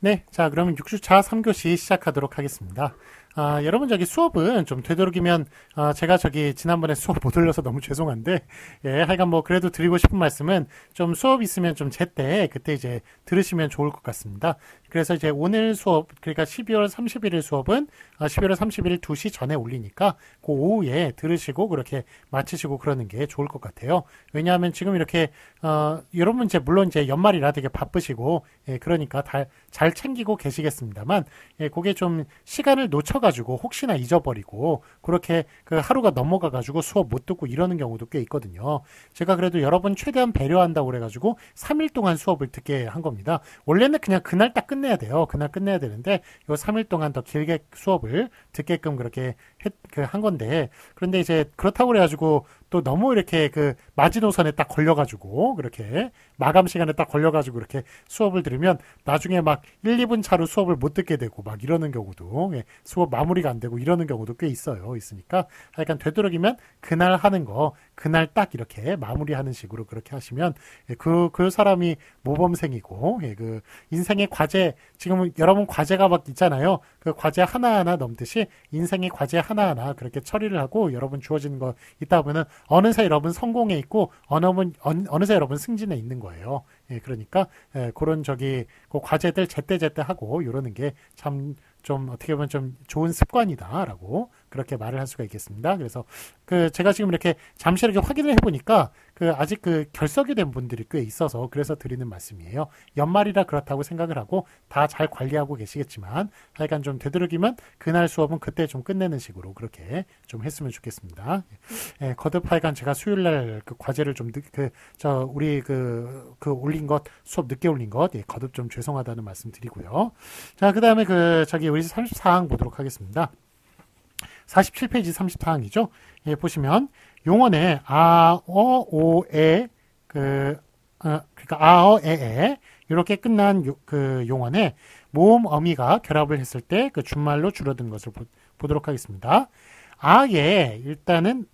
네, 자, 그러면 6주차 3교시 시작하도록 하겠습니다. 여러분, 저기 수업은 좀 되도록이면, 제가 저기 지난번에 수업 못 올려서 너무 죄송한데, 예, 하여간 뭐, 그래도 드리고 싶은 말씀은 좀 수업 있으면 좀 제때, 그때 이제 들으시면 좋을 것 같습니다. 그래서 이제 오늘 수업, 그러니까 12월 31일 수업은 12월 31일 2시 전에 올리니까, 그 오후에 들으시고, 그렇게 마치시고 그러는 게 좋을 것 같아요. 왜냐하면 지금 이렇게, 여러분 이제 물론 이제 연말이라 되게 바쁘시고, 예, 그러니까 잘 챙기고 계시겠습니다만, 예, 그게 좀 시간을 놓쳐가지고 혹시나 잊어버리고 그렇게 그 하루가 넘어가가지고 수업 못 듣고 이러는 경우도 꽤 있거든요. 제가 그래도 여러분 최대한 배려한다고 그래가지고 3일 동안 수업을 듣게 한 겁니다. 원래는 그냥 그날 딱 끝내야 돼요. 그날 끝내야 되는데 요 3일 동안 더 길게 수업을 듣게끔 그렇게 한 건데, 그런데 이제 그렇다고 그래가지고 또 너무 이렇게 그 마지노선에 딱 걸려가지고 그렇게 마감 시간에 딱 걸려가지고 그렇게 수업을 들으면 나중에 막 1, 2분 차로 수업을 못 듣게 되고 막 이러는 경우도, 예, 수업 마무리가 안 되고 이러는 경우도 꽤 있으니까 하여간 되도록이면 그날 하는 거 그날 딱 이렇게 마무리하는 식으로 그렇게 하시면, 예, 그 사람이 모범생이고, 예, 그 인생의 과제, 지금 여러분 과제가 막 있잖아요. 그 과제 하나하나 넘듯이 인생의 과제 하나하나 그렇게 처리를 하고 여러분 주어지는 거 있다 보면은 어느새 여러분 성공에 있고 어느새 여러분 승진에 있는 거예요. 예, 그러니까, 예, 그런 저기 그 과제들 제때제때 하고 이러는 게 참 좀 어떻게 보면 좀 좋은 습관이다라고 그렇게 말을 할 수가 있겠습니다. 그래서 그 제가 지금 이렇게 잠시 이렇게 확인을 해보니까 그 아직 그 결석이 된 분들이 꽤 있어서 그래서 드리는 말씀이에요. 연말이라 그렇다고 생각을 하고 다 잘 관리하고 계시겠지만 하여간 좀 되도록이면 그날 수업은 그때 좀 끝내는 식으로 그렇게 좀 했으면 좋겠습니다. 예, 거듭 하여간 제가 수요일날 그 과제를 좀 우리 올린 것 수업 늦게 올린 것, 예, 거듭 좀 죄송하다는 말씀 드리고요. 자, 그 다음에 우리 34항 보도록 하겠습니다. 47페이지 34항이죠. 예, 보시면 용언에 오에 그러니까 에에 이렇게 끝난 그 용언에 모음 어미가 결합을 했을 때 그 준말로 줄어든 것을 보도록 하겠습니다. 아에 일단은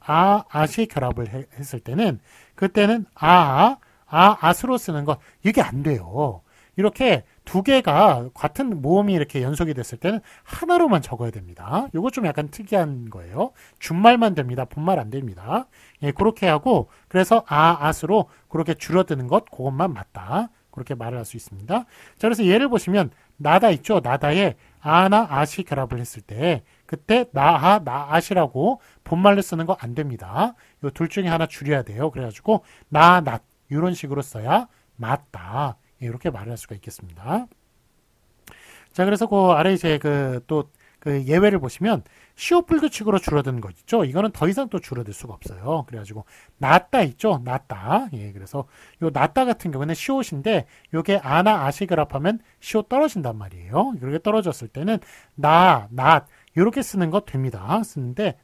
아시 결합을 했을 때는 그때는 아스로 쓰는 것, 이게 안 돼요. 이렇게 두 개가 같은 모음이 이렇게 연속이 됐을 때는 하나로만 적어야 됩니다. 이거 좀 약간 특이한 거예요. 준말만 됩니다. 본말 안 됩니다. 예, 그렇게 하고, 그래서 아스로 그렇게 줄어드는 것, 그것만 맞다. 그렇게 말을 할 수 있습니다. 자, 그래서 예를 보시면, 나다 있죠? 나다에 아나 아시 결합을 했을 때, 그때 나아시라고 본말로 쓰는 거 안 됩니다. 이 둘 중에 하나 줄여야 돼요. 그래가지고, 낫, 이런 식으로 써야 맞다. 이렇게 말을 할 수가 있겠습니다. 자, 그래서 그 아래 이제 그 예외를 보시면 시옷 불규칙으로 줄어드는 거 있죠. 이거는 더 이상 또 줄어들 수가 없어요. 그래가지고 낫다 있죠. 낫다. 예, 그래서 요 낫다 같은 경우는 시옷인데 요게 아나 아시 결합하면 시옷 떨어진단 말이에요. 이렇게 떨어졌을 때는 낫 이렇게 쓰는 거 됩니다.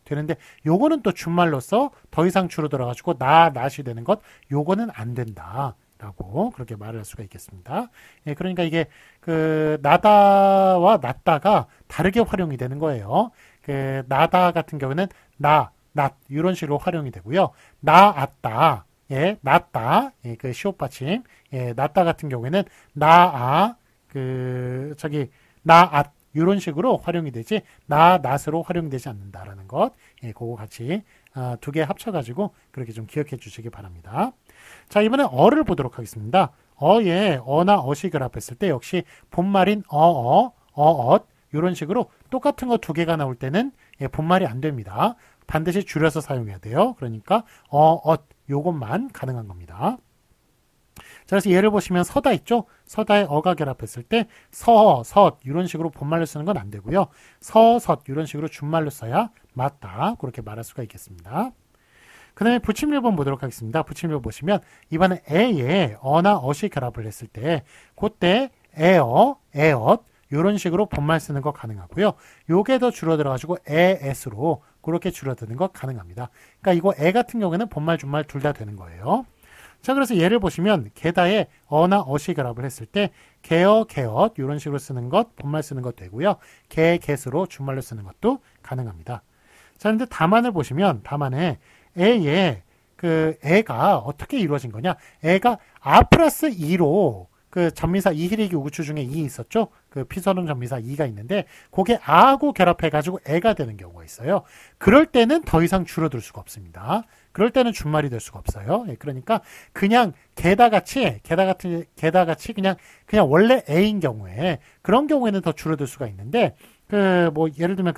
되는데 요거는 또 준말로서 더 이상 줄어들어가지고 낫이 되는 것, 요거는 안 된다. 라고 그렇게 말을 할 수가 있겠습니다. 예, 그러니까 이게 나다와 낫다가 다르게 활용이 되는 거예요. 나다 같은 경우는 낫 이런 식으로 활용이 되고요. 나았다, 예, 낫다, 예, 그 시옷 받침, 예, 낫다 같은 경우에는 나앗 이런 식으로 활용이 되지 낫으로 활용이 되지 않는다라는 것, 예, 그거 같이 두 개 합쳐가지고 그렇게 좀 기억해 주시기 바랍니다. 자, 이번엔 어를 보도록 하겠습니다. 어에 어나 어시 결합했을 때 역시 본말인 어엇 이런 식으로 똑같은 거 두 개가 나올 때는, 예, 본말이 안 됩니다. 반드시 줄여서 사용해야 돼요. 그러니까 요것만 가능한 겁니다. 자, 그래서 예를 보시면 서다 있죠? 서다에 어가 결합했을 때 섯 이런 식으로 본말로 쓰는 건 안 되고요. 섯 이런 식으로 준말로 써야 맞다. 그렇게 말할 수가 있겠습니다. 그 다음에 부침일본 보도록 하겠습니다. 부침일본 보시면 이번에 에에 어나 어시 결합을 했을 때 그때 에엇 이런 식으로 본말 쓰는 거 가능하고요. 요게 더 줄어들어가지고 에에스로 그렇게 줄어드는 거 가능합니다. 그러니까 이거 에 같은 경우에는 본말 준말 둘 다 되는 거예요. 자, 그래서 예를 보시면 게다에 어나 어시 결합을 했을 때 개엇 이런 식으로 쓰는 것, 본말 쓰는 것 되고요. get으로 준말로 쓰는 것도 가능합니다. 자, 근데 다만을 보시면 다만에 에에 애가 어떻게 이루어진 거냐? 애가 아 플러스 2로 그 전미사 이히리기 우구추 중에 이 있었죠? 그 피서름 전미사 이가 있는데 그게 아하고 결합해가지고 애가 되는 경우가 있어요. 그럴 때는 더 이상 줄어들 수가 없습니다. 그럴 때는 준말이 될 수가 없어요. 예, 그러니까 그냥 게다같이 그냥 원래 애인 경우에 그런 경우에는 더 줄어들 수가 있는데 그 뭐 예를 들면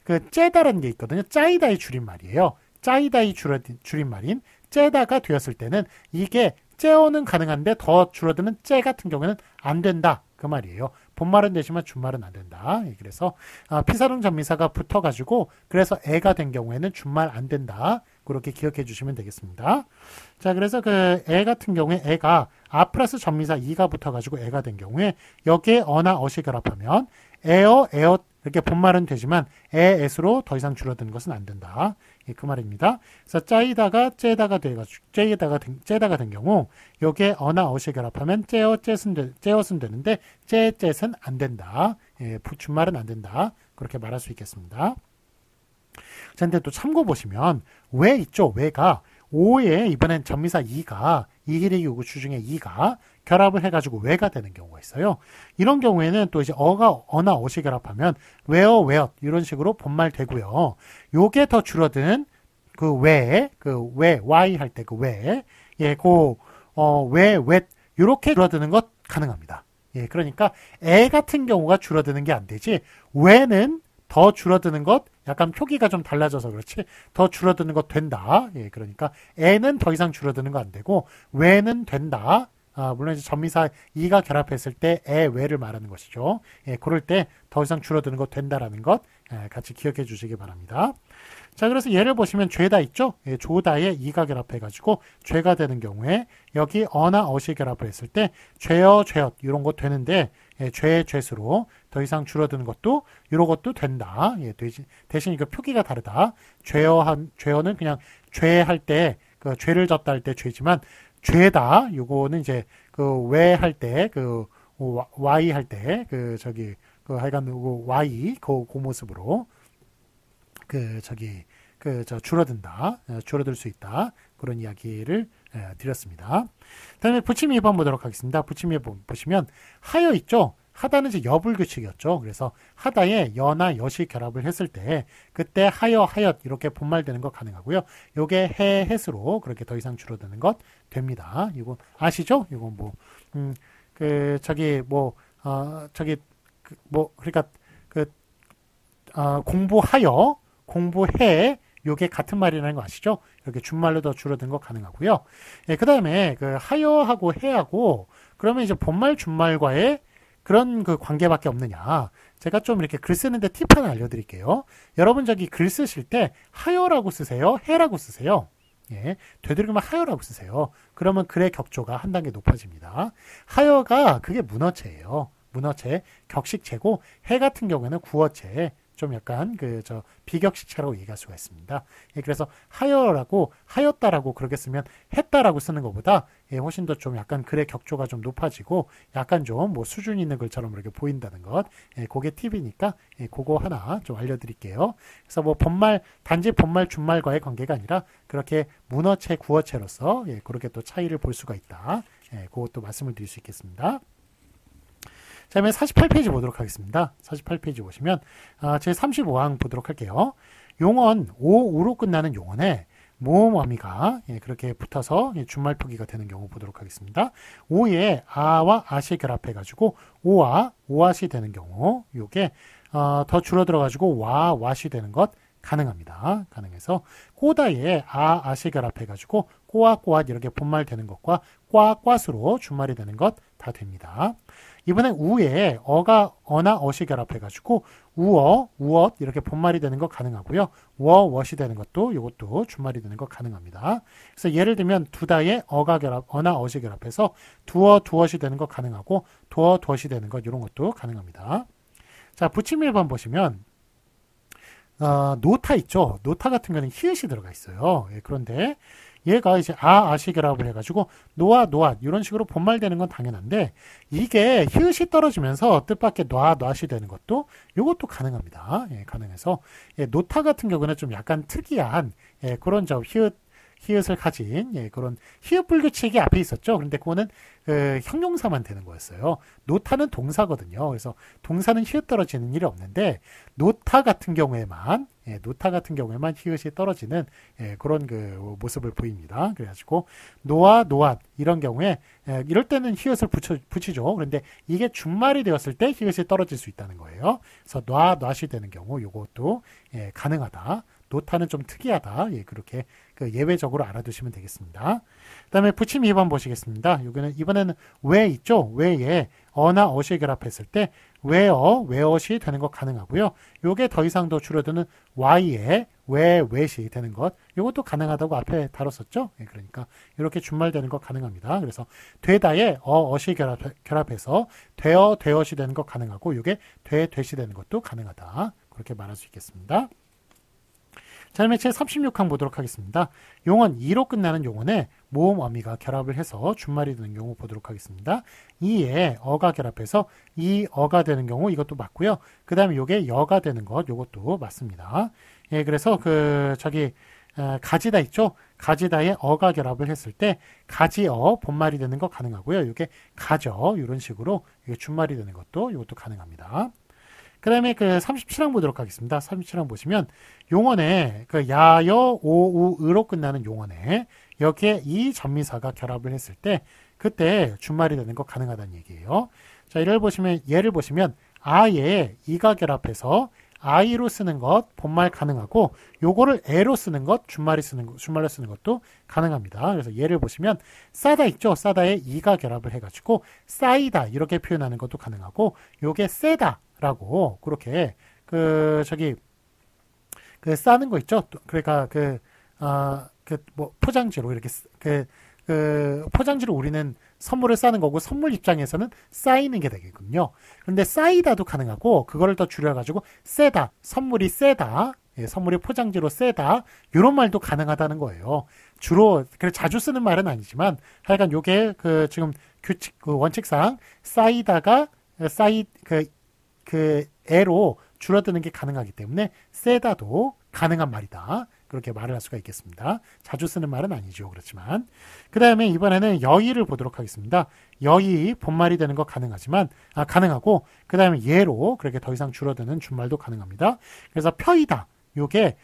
그 째다라는 게 있거든요. 짜이다의 줄임말이에요. 짜이다의 줄임말인 째다가 되었을 때는 이게 째어는 가능한데 더 줄어드는 째 같은 경우에는 안 된다. 그 말이에요. 본말은 되지만 준말은 안 된다. 그래서 피사름 전미사가 붙어가지고 그래서 애가 된 경우에는 준말 안 된다. 그렇게 기억해 주시면 되겠습니다. 자, 그래서 그 애 같은 경우에 애가 플러스 전미사 이가 붙어가지고 애가 된 경우에 여기에 어나 어시 결합하면 에어 이렇게 본말은 되지만 애에스로 더 이상 줄어드는 것은 안 된다. 그 말입니다. 그래서 짜이다가 째다가 돼가지고 째다가 된 경우 여기에 어나 어시 결합하면 째엇은 되는데 째셋은 안 된다. 준말은 안 된다. 그렇게 말할 수 있겠습니다. 자, 근데 또 참고 보시면 왜 있죠? 왜가 5에 이번엔 전미사 2가 이히리기 우구추 중에 2가 결합을 해가지고 왜가 되는 경우가 있어요. 이런 경우에는 또 이제 어나 어시 결합하면 웨어 이런 식으로 본말 되고요. 요게 더 줄어든 그 왜 y 할 때 그 왜, 요렇게 줄어드는 것 가능합니다. 예, 그러니까 애 같은 경우가 줄어드는 게 안 되지 왜는 더 줄어드는 것, 약간 표기가 좀 달라져서 그렇지, 더 줄어드는 것 된다. 예, 그러니까 애는 더 이상 줄어드는 거 안 되고, 왜는 된다. 물론 이제 전미사 이가 결합했을 때 애, 왜를 말하는 것이죠. 예, 그럴 때 더 이상 줄어드는 것 된다라는 것, 같이 기억해 주시기 바랍니다. 자, 그래서 예를 보시면 죄다 있죠? 예, 조다에 이가 결합해가지고 죄가 되는 경우에 여기 어나 어시 결합을 했을 때 죄엇 이런 거 되는데 예, 죄수로 더 이상 줄어드는 것도 이런 것도 된다. 예, 대신 이거 표기가 다르다. 죄어는 그냥 죄할 때 그 죄를 졌다 할 때 죄지만 죄다 요거는 이제 그 왜 할 때 그 y 할 때 그 저기 그 하여간 그 y 그 모습으로 줄어든다. 줄어들 수 있다. 그런 이야기를 드렸습니다. 다음에 부침 2번 보도록 하겠습니다. 부침 2번 보시면 하여 있죠? 하다는 이제 여불 규칙이었죠. 그래서 하다에 여나 엿이 결합을 했을 때 그때 하여 하얏 이렇게 본말되는 것 가능하고요. 요게 해 햇으로 그렇게 더 이상 줄어드는 것 됩니다. 이거 아시죠? 이건 공부해 요게 같은 말이라는 거 아시죠? 이렇게 준말로 더 줄어든 거 가능하고요. 예, 그 다음에 그 하여하고 해하고 그러면 이제 본말 준말과의 그런 그 관계밖에 없느냐. 제가 좀 이렇게 글 쓰는데 팁 하나 알려드릴게요. 여러분 저기 글 쓰실 때 하여라고 쓰세요? 해라고 쓰세요? 예, 되도록이면 하여라고 쓰세요. 그러면 글의 격조가 한 단계 높아집니다. 하여가 그게 문어체예요. 문어체, 격식체고 해 같은 경우에는 구어체. 좀 약간 비격식체라고 얘기할 수가 있습니다. 예, 그래서 하여라고 하였다라고 그렇게 쓰면 했다라고 쓰는 것보다 훨씬 더 좀 약간 글의 격조가 좀 높아지고 약간 좀 뭐 수준 있는 글처럼 이렇게 보인다는 것. 그게 팁이니까 그거 하나 좀 알려드릴게요. 그래서 뭐 단지 본말 준말과의 관계가 아니라 그렇게 문어체 구어체로서 그렇게 또 차이를 볼 수가 있다. 그것도 말씀을 드릴 수 있겠습니다. 자, 그러면 48페이지 보도록 하겠습니다. 48페이지 보시면 제 35항 보도록 할게요. 용언, 오우로 끝나는 용언에 모음 어미가 그렇게 붙어서 준말 표기가 되는 경우 보도록 하겠습니다. 오에 아와 아시 결합해가지고 오와 오아시 되는 경우 요게 더 줄어들어가지고 와 와시 되는 것 가능합니다. 가능해서 꼬다에 아시 결합해가지고 꼬아 꼬앗 이렇게 본말 되는 것과 꽈꽈수로 준말이 되는 것 다 됩니다. 이번엔 우에 어나 어시 결합해가지고 우엇 이렇게 본말이 되는 것 가능하고요. 워엇이 되는 것도 이것도 준말이 되는 것 가능합니다. 그래서 예를 들면 두다에 어나 어시 결합해서 두엇이 되는 것 가능하고 두엇이 되는 것 이런 것도 가능합니다. 자, 부침 1번 보시면 노타 있죠. 노타 같은 거는 히읗이 들어가 있어요. 그런데 얘가 이제 아시 결합을 해가지고 노아 이런 식으로 본말되는 건 당연한데 이게 히읗이 떨어지면서 뜻밖의 놔시 되는 것도 이것도 가능합니다. 가능해서 노타 같은 경우는 좀 약간 특이한 그런 히읗 히읗을 가진 그런 히읗 불규칙이 앞에 있었죠. 그런데 그거는 형용사만 되는 거였어요. 노타는 동사거든요. 그래서 동사는 히읗 떨어지는 일이 없는데 노타 같은 경우에만 히읗이 떨어지는 그런 그 모습을 보입니다. 그래가지고 노아, 노앗 이런 경우에 이럴 때는 히읗을 붙이죠. 그런데 이게 준말이 되었을 때 히읗이 떨어질 수 있다는 거예요. 그래서 놔, 놔이 되는 경우 이것도 가능하다. 노타는 좀 특이하다. 그렇게 예외적으로 알아두시면 되겠습니다. 그 다음에 붙임 2번 보시겠습니다. 이번에는 왜 있죠? 왜에 어나 어시 결합했을 때 웨엇이 되는 것 가능하고요. 요게 더 이상 더 줄어드는 y에 웨시 되는 것, 요것도 가능하다고 앞에 다뤘었죠. 그러니까 이렇게 준말되는 것 가능합니다. 그래서 되다에 어시 결합해서 되엇이 되는 것 가능하고 요게 되시 되는 것도 가능하다. 그렇게 말할 수 있겠습니다. 자, 그러면 제 36항 보도록 하겠습니다. 용언 2로 끝나는 용언에 모음 어미가 결합을 해서 준말이 되는 경우 보도록 하겠습니다. 이에 어가 결합해서 이 어가 되는 경우 이것도 맞고요. 그 다음에 요게 여가 되는 것 요것도 맞습니다. 그래서 가지다 있죠? 가지다에 어가 결합을 했을 때 가지어 본말이 되는 것 가능하고요. 요게 가져 이런 식으로 준말이 되는 것도 이것도 가능합니다. 그 다음에 37항 보도록 하겠습니다. 37항 보시면 용언에 야여 오우으로 끝나는 용언에 여기에 이 전미사가 결합을 했을 때 그때 준말이 되는 거 가능하다는 얘기예요. 자, 예를 보시면 아에 이가 결합해서 아이로 쓰는 것 본말 가능하고 요거를 에로 쓰는 것 준말로 쓰는 것도 가능합니다. 그래서 예를 보시면 싸다 있죠. 싸다에 이가 결합을 해가지고 싸이다 이렇게 표현하는 것도 가능하고 요게 세다 라고 그렇게 싸는 거 있죠. 그러니까 포장지로 이렇게 포장지로 우리는 선물을 싸는 거고 선물 입장에서는 쌓이는 게 되겠군요. 그런데 쌓이다도 가능하고 그거를 더 줄여가지고 세다, 선물이 세다, 선물이 포장지로 세다 이런 말도 가능하다는 거예요. 주로 자주 쓰는 말은 아니지만 하여간 요게 지금 규칙 원칙상 쌓이다가 애로 줄어드는 게 가능하기 때문에 세다도 가능한 말이다. 그렇게 말을 할 수가 있겠습니다. 자주 쓰는 말은 아니죠. 그렇지만 그 다음에 이번에는 여의를 보도록 하겠습니다. 여의 본말이 되는 거 가능하고 그 다음에 예로 그렇게 더 이상 줄어드는 준말도 가능합니다. 그래서 펴이다 요게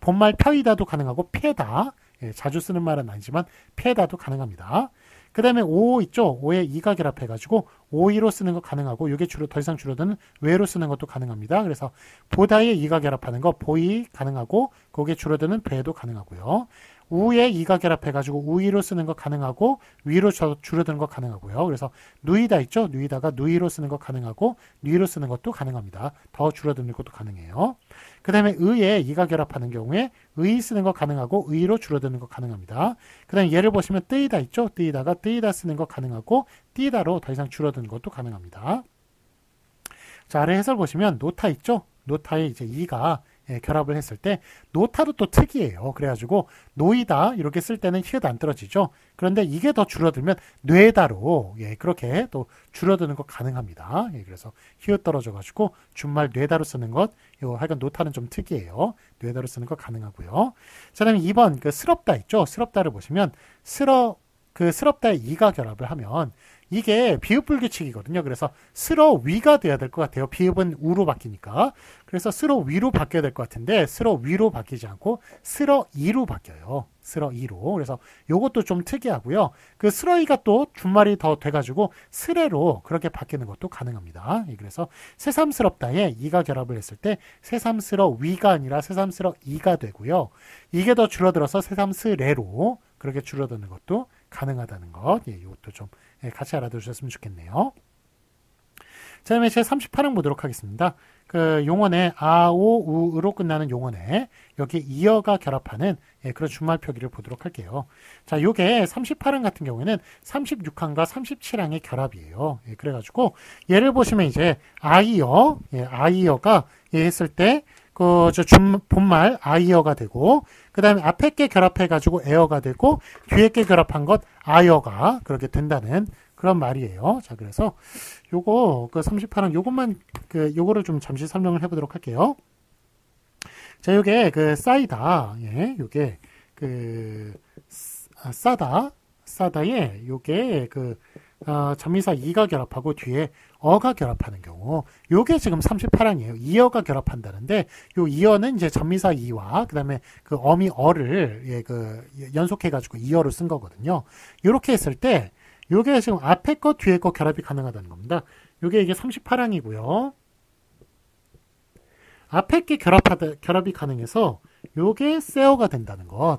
본말 펴이다도 가능하고 패다 자주 쓰는 말은 아니지만 패다도 가능합니다. 그 다음에 오 있죠. 오에 이가 결합해가지고 오이로 쓰는 거 가능하고 이게 더 이상 줄어드는 외로 쓰는 것도 가능합니다. 그래서 보다에 이가 결합하는 거 보이 가능하고 거기에 줄어드는 배도 가능하고요. 우에 이가 결합해가지고 우이로 쓰는 거 가능하고 위로 줄어드는 거 가능하고요. 그래서 누이다 있죠. 누이다가 누이로 쓰는 거 가능하고 누이로 쓰는 것도 가능합니다. 더 줄어드는 것도 가능해요. 그 다음에 의에 이가 결합하는 경우에 의 쓰는 거 가능하고 의로 줄어드는 거 가능합니다. 그 다음에 예를 보시면 뜨이다 있죠. 뜨이다가 뜨이다 쓰는 거 가능하고 띠다로 더 이상 줄어드는 것도 가능합니다. 자, 아래 해설 보시면 노타 있죠. 노타에 이제 이가 결합을 했을 때 노타도 또 특이해요. 그래가지고 노이다 이렇게 쓸 때는 히읗 안 떨어지죠. 그런데 이게 더 줄어들면 뇌다로 그렇게 또 줄어드는 거 가능합니다. 그래서 히읗 떨어져가지고 준말 뇌다로 쓰는 것 하여간 노타는 좀 특이해요. 뇌다로 쓰는 거 가능하고요. 자, 그다음에 2번 스럽다 있죠. 스럽다를 보시면 스럽다에 이가 결합을 하면 이게 비읍 불규칙이거든요. 그래서 스러위가 돼야 될 것 같아요. 비읍은 우로 바뀌니까. 그래서 스러위로 바뀌어야 될 것 같은데 스러위로 바뀌지 않고 스러이로 바뀌어요. 스러이로. 그래서 요것도 좀 특이하고요. 스러이가 또 준말이 더 돼가지고 스레로 그렇게 바뀌는 것도 가능합니다. 그래서 새삼스럽다에 이가 결합을 했을 때 새삼스러위가 아니라 새삼스러이가 되고요. 이게 더 줄어들어서 새삼스레로 그렇게 줄어드는 것도 가능하다는 것. 이것도 좀 같이 알아두셨으면 좋겠네요. 자, 다음에 제 38항 보도록 하겠습니다. 용언에 아오우로 끝나는 용언에 여기 이어가 결합하는 그런 준말 표기를 보도록 할게요. 자, 요게 38항 같은 경우에는 36항과 37항의 결합이에요. 그래가지고 예를 보시면 이제 아이어가 했을 때 본말 아이어가 되고 그 다음에 앞에 게 결합해가지고 에어가 되고 뒤에 게 결합한 것 아이어가 그렇게 된다는 그런 말이에요. 자, 그래서 요거 38항 요것만 요거를 좀 잠시 설명을 해보도록 할게요. 자, 요게 싸이다. 요게 싸다에 요게 전미사 이가 결합하고 뒤에 어가 결합하는 경우 요게 지금 38항이에요. 이어가 결합한다는데 요 이어는 이제 전미사 이와 그다음에 그 어미 어를 연속해 가지고 이어로 쓴 거거든요. 요렇게 했을 때 요게 지금 앞에 거 뒤에 거 결합이 가능하다는 겁니다. 요게 이게 38항이고요. 앞에 게 결합이 가능해서 요게 세어가 된다는 것.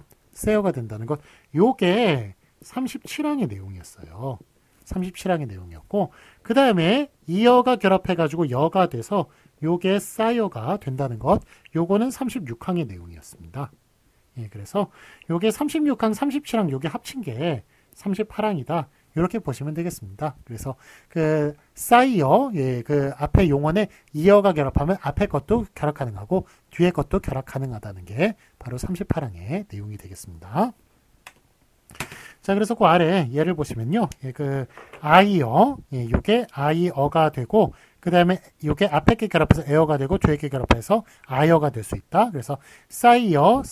요게 37항의 내용이었어요. 37항의 내용이었고 그 다음에 이어가 결합해가지고 여가 돼서 요게 싸여가 된다는 것. 요거는 36항의 내용이었습니다. 예, 그래서 요게 36항, 37항 요게 합친 게 38항이다. 이렇게 보시면 되겠습니다. 그래서 싸이어, 앞에 용언에 이어가 결합하면 앞에 것도 결합 가능하고 뒤에 것도 결합 가능하다는 게 바로 38항의 내용이 되겠습니다. 자, 그래서 그 아래 예를 보시면요. 아이어, 요게 아이어가 되고, 그 다음에 요게 앞에 게 결합해서 에어가 되고, 뒤에 게 결합해서 아이어가 될 수 있다. 그래서 싸이어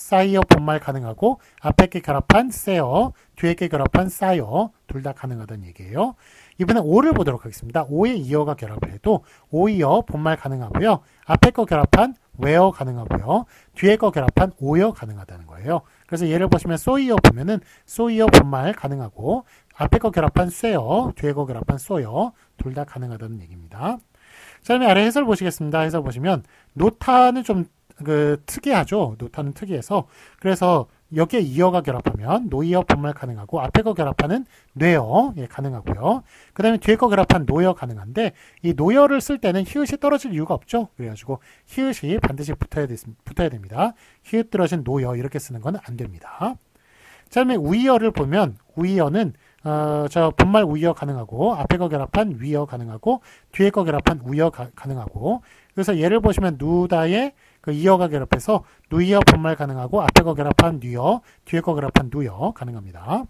본말 가능하고, 앞에 게 결합한 세어, 뒤에 게 결합한 싸이어, 둘 다 가능하다는 얘기예요. 이번에 오를 보도록 하겠습니다. 오에 이어가 결합을 해도 오이어 본말 가능하고요. 앞에 거 결합한 웨어 가능하고요. 뒤에 거 결합한 오여 가능하다는 거예요. 그래서 예를 보시면 소이어 보면은 소이어 본말 가능하고 앞에 거 결합한 쇠어, 뒤에 거 결합한 쏘여 둘 다 가능하다는 얘기입니다. 자, 그다음에 아래 해설 보시겠습니다. 해설 보시면 노타는 좀 특이하죠. 노타는 특이해서 그래서 여기에 이어가 결합하면 노이어 본말 가능하고 앞에 거 결합하는 뇌어 가능하고요. 그 다음에 뒤에 거 결합한 노여 가능한데 이 노여를 쓸 때는 히읗이 떨어질 이유가 없죠. 그래가지고 히읗이 반드시 붙어야 됩니다. 히읗 떨어진 노여 이렇게 쓰는 건 안 됩니다. 자, 그다음에 우이어를 보면 우이어는 본말 우이어 가능하고 앞에 거 결합한 위어 가능하고 뒤에 거 결합한 우여 가능하고 그래서 예를 보시면 누다의 이어가 결합해서 누이어 본말 가능하고 앞에 거 결합한 뉴어 뒤에 거 결합한 누여 가능합니다.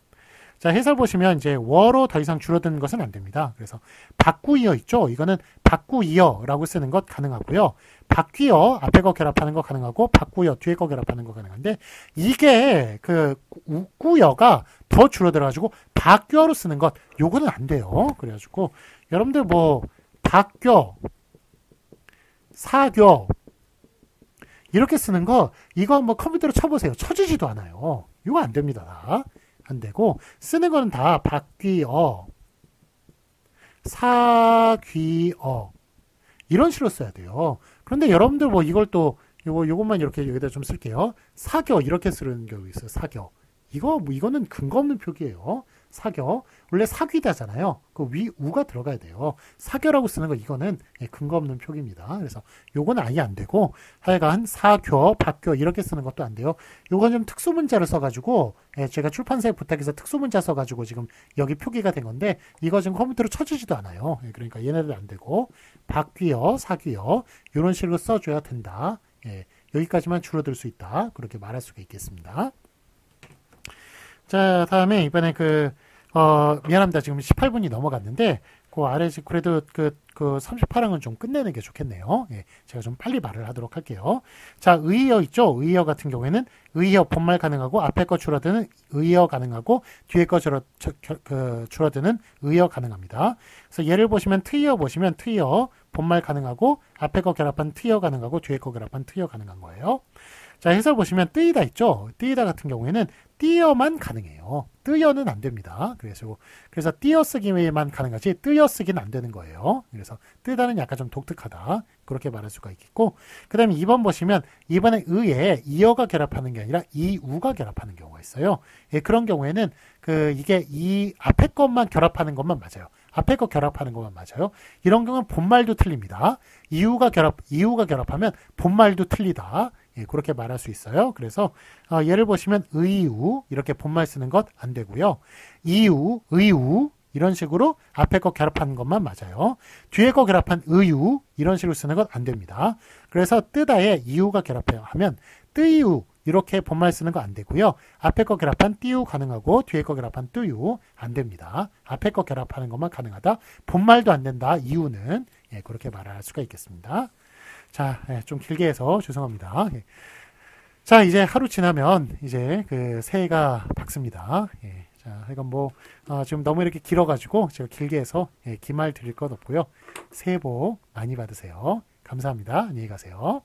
자, 해설 보시면 이제 워로 더 이상 줄어드는 것은 안 됩니다. 그래서 바꾸이어 있죠. 이거는 바꾸이어라고 쓰는 것 가능하고요. 바뀌어 앞에 거 결합하는 거 가능하고 바꾸여 뒤에 거 결합하는 거 가능한데 이게 꾸여가 더 줄어들어가지고 바뀌어로 쓰는 것 요거는 안 돼요. 그래가지고 여러분들 바뀌어 사겨 이렇게 쓰는 거 이거 한번 컴퓨터로 쳐보세요. 쳐지지도 않아요. 이거 안 됩니다. 다. 안 되고 쓰는 거는 다 바뀌어 사귀어 이런 식으로 써야 돼요. 그런데 여러분들 이걸 또 요것만 이렇게 여기다 좀 쓸게요. 사겨 이렇게 쓰는 경우 있어요. 사겨 이거는 근거 없는 표기예요. 사겨 원래 사귀다잖아요. 그 위 우가 들어가야 돼요. 사겨라고 쓰는 거 이거는 근거 없는 표기입니다. 그래서 요건 아예 안 되고 하여간 사겨, 바뀌어 이렇게 쓰는 것도 안 돼요. 요건 좀 특수문자를 써가지고 제가 출판사에 부탁해서 특수문자 써가지고 지금 여기 표기가 된 건데 이거 지금 컴퓨터로 쳐지지도 않아요. 그러니까 얘네들 안 되고 바뀌어, 사귀어 이런 식으로 써줘야 된다. 여기까지만 줄어들 수 있다. 그렇게 말할 수가 있겠습니다. 자, 다음에 이번에 미안합니다. 지금 18분이 넘어갔는데, 아래 그래도 38항은 좀 끝내는 게 좋겠네요. 제가 좀 빨리 말을 하도록 할게요. 자, 의어 있죠? 의어 같은 경우에는 의어 본말 가능하고 앞에 거 줄어드는 의어 가능하고 뒤에 거 줄어드는 의어 가능합니다. 그래서 예를 보시면 트이어 보시면 트이어 본말 가능하고 앞에 거 결합한 트이어 가능하고 뒤에 거 결합한 트이어 가능한 거예요. 자, 해설 보시면 뜨이다 있죠? 뜨이다 같은 경우에는 띄어만 가능해요. 뜨여는 안 됩니다. 그래서 띄어 쓰기만 가능하지 뜨여 쓰기는 안 되는 거예요. 그래서 뜨다는 약간 좀 독특하다. 그렇게 말할 수가 있겠고 그 다음에 2번 보시면 2번에 의에 이어가 결합하는 게 아니라 이우가 결합하는 경우가 있어요. 그런 경우에는 이게 이 앞에 것만 결합하는 것만 맞아요. 앞에 거 결합하는 것만 맞아요. 이런 경우는 본말도 틀립니다. 이우가 결합하면 본말도 틀리다. 그렇게 말할 수 있어요. 그래서 예를 보시면 의우 이렇게 본말 쓰는 것 안 되고요. 이우, 의우 이런 식으로 앞에 거 결합하는 것만 맞아요. 뒤에 거 결합한 의우 이런 식으로 쓰는 것 안 됩니다. 그래서 뜨다에 이우가 결합하면 뜨이우 이렇게 본말 쓰는 거 안 되고요. 앞에 거 결합한 띄우 가능하고 뒤에 거 결합한 뜨유 안 됩니다. 앞에 거 결합하는 것만 가능하다. 본말도 안 된다. 이유는 그렇게 말할 수가 있겠습니다. 자, 좀 길게 해서 죄송합니다. 자, 이제 하루 지나면 이제 그 새해가 밝습니다. 예. 자, 이건 뭐 지금 너무 이렇게 길어가지고 제가 길게 해서 긴 말 드릴 것 없고요. 새해 복 많이 받으세요. 감사합니다. 안녕히 가세요.